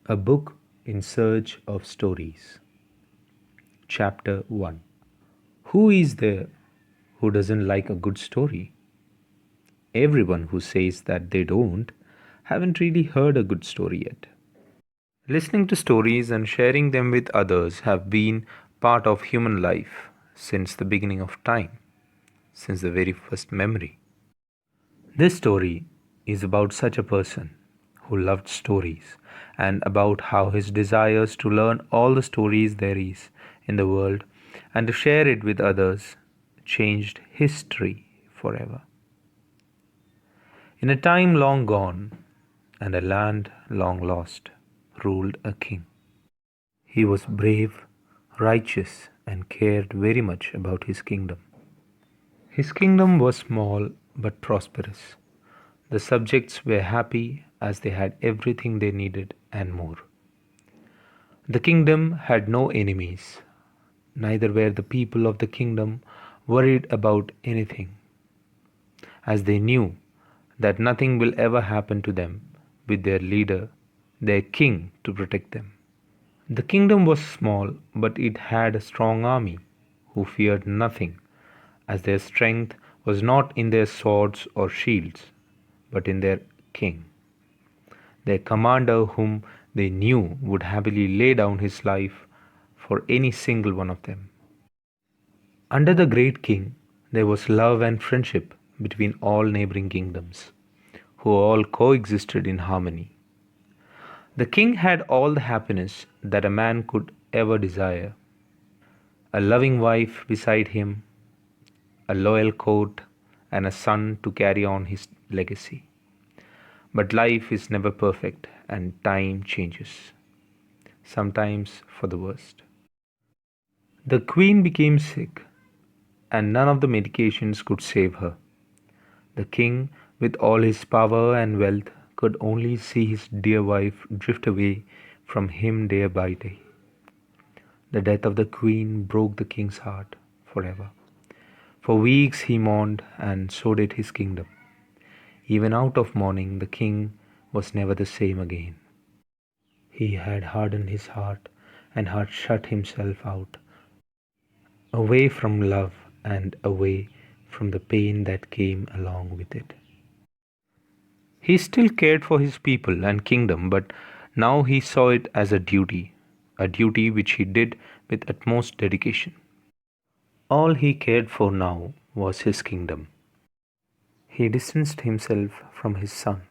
A Book in Search of Stories. Chapter 1. Who is there who doesn't like a good story? Everyone who says that they don't haven't really heard a good story yet. Listening to stories and sharing them with others have been part of human life since the beginning of time, since the very first memory. This story is about such a person who loved stories and about how his desires to learn all the stories there is in the world and to share it with others changed history forever. In a time long gone and a land long lost, ruled a king. He was brave, righteous, and cared very much about his kingdom. His kingdom was small but prosperous. The subjects were happy as they had everything they needed and more. The kingdom had no enemies, neither were the people of the kingdom worried about anything, as they knew that nothing will ever happen to them with their leader, their king, to protect them. The kingdom was small, but it had a strong army who feared nothing, as their strength was not in their swords or shields, but in their king, their commander whom they knew would happily lay down his life for any single one of them. Under the great king, there was love and friendship between all neighboring kingdoms, who all coexisted in harmony. The king had all the happiness that a man could ever desire: a loving wife beside him, a loyal court, and a son to carry on his legacy. But life is never perfect and time changes, sometimes for the worst. The queen became sick, and none of the medications could save her. The king, with all his power and wealth, could only see his dear wife drift away from him day by day. The death of the queen broke the king's heart forever. For weeks he mourned, and so did his kingdom. Even out of mourning, the king was never the same again. He had hardened his heart and had shut himself out, away from love and away from the pain that came along with it. He still cared for his people and kingdom, but now he saw it as a duty which he did with utmost dedication. All he cared for now was his kingdom. He distanced himself from his son,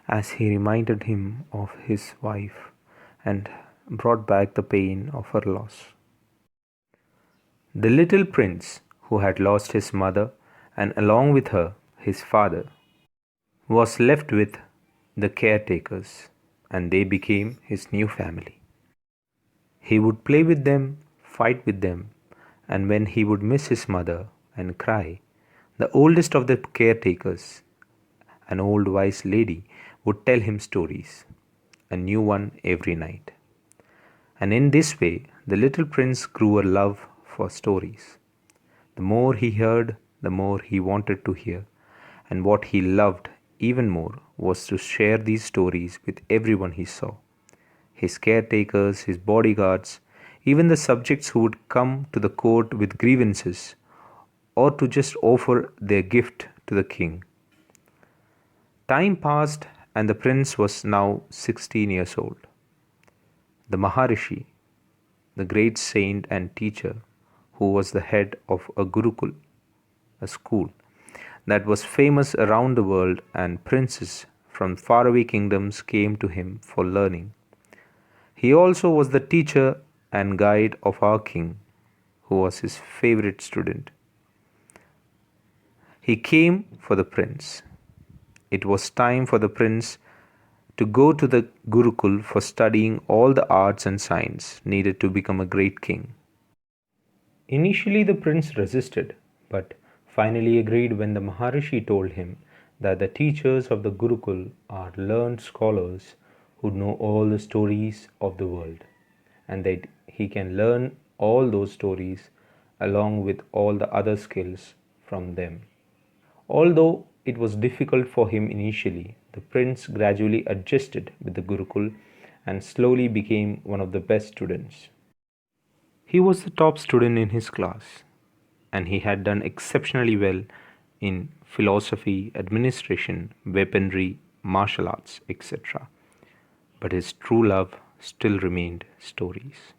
as he reminded him of his wife and brought back the pain of her loss. The little prince, who had lost his mother and along with her his father, was left with the caretakers, and they became his new family. He would play with them, fight with them, and when he would miss his mother and cry, the oldest of the caretakers, an old wise lady, would tell him stories, a new one every night. And in this way, the little prince grew a love for stories. The more he heard, the more he wanted to hear, and what he loved even more was to share these stories with everyone he saw: his caretakers, his bodyguards, even the subjects who would come to the court with grievances or to just offer their gift to the king. Time passed, and the prince was now 16 years old. The Maharishi, the great saint and teacher, who was the head of a Gurukul, a school that was famous around the world, and princes from faraway kingdoms came to him for learning. He also was the teacher and guide of our king, who was his favorite student. He came for the prince. It was time for the prince to go to the Gurukul for studying all the arts and science needed to become a great king. Initially, the prince resisted, but finally agreed when the Maharishi told him that the teachers of the Gurukul are learned scholars who know all the stories of the world, and that he can learn all those stories along with all the other skills from them. Although it was difficult for him initially, the prince gradually adjusted with the Gurukul and slowly became one of the best students. He was the top student in his class, and he had done exceptionally well in philosophy, administration, weaponry, martial arts, etc. But his true love still remained stories.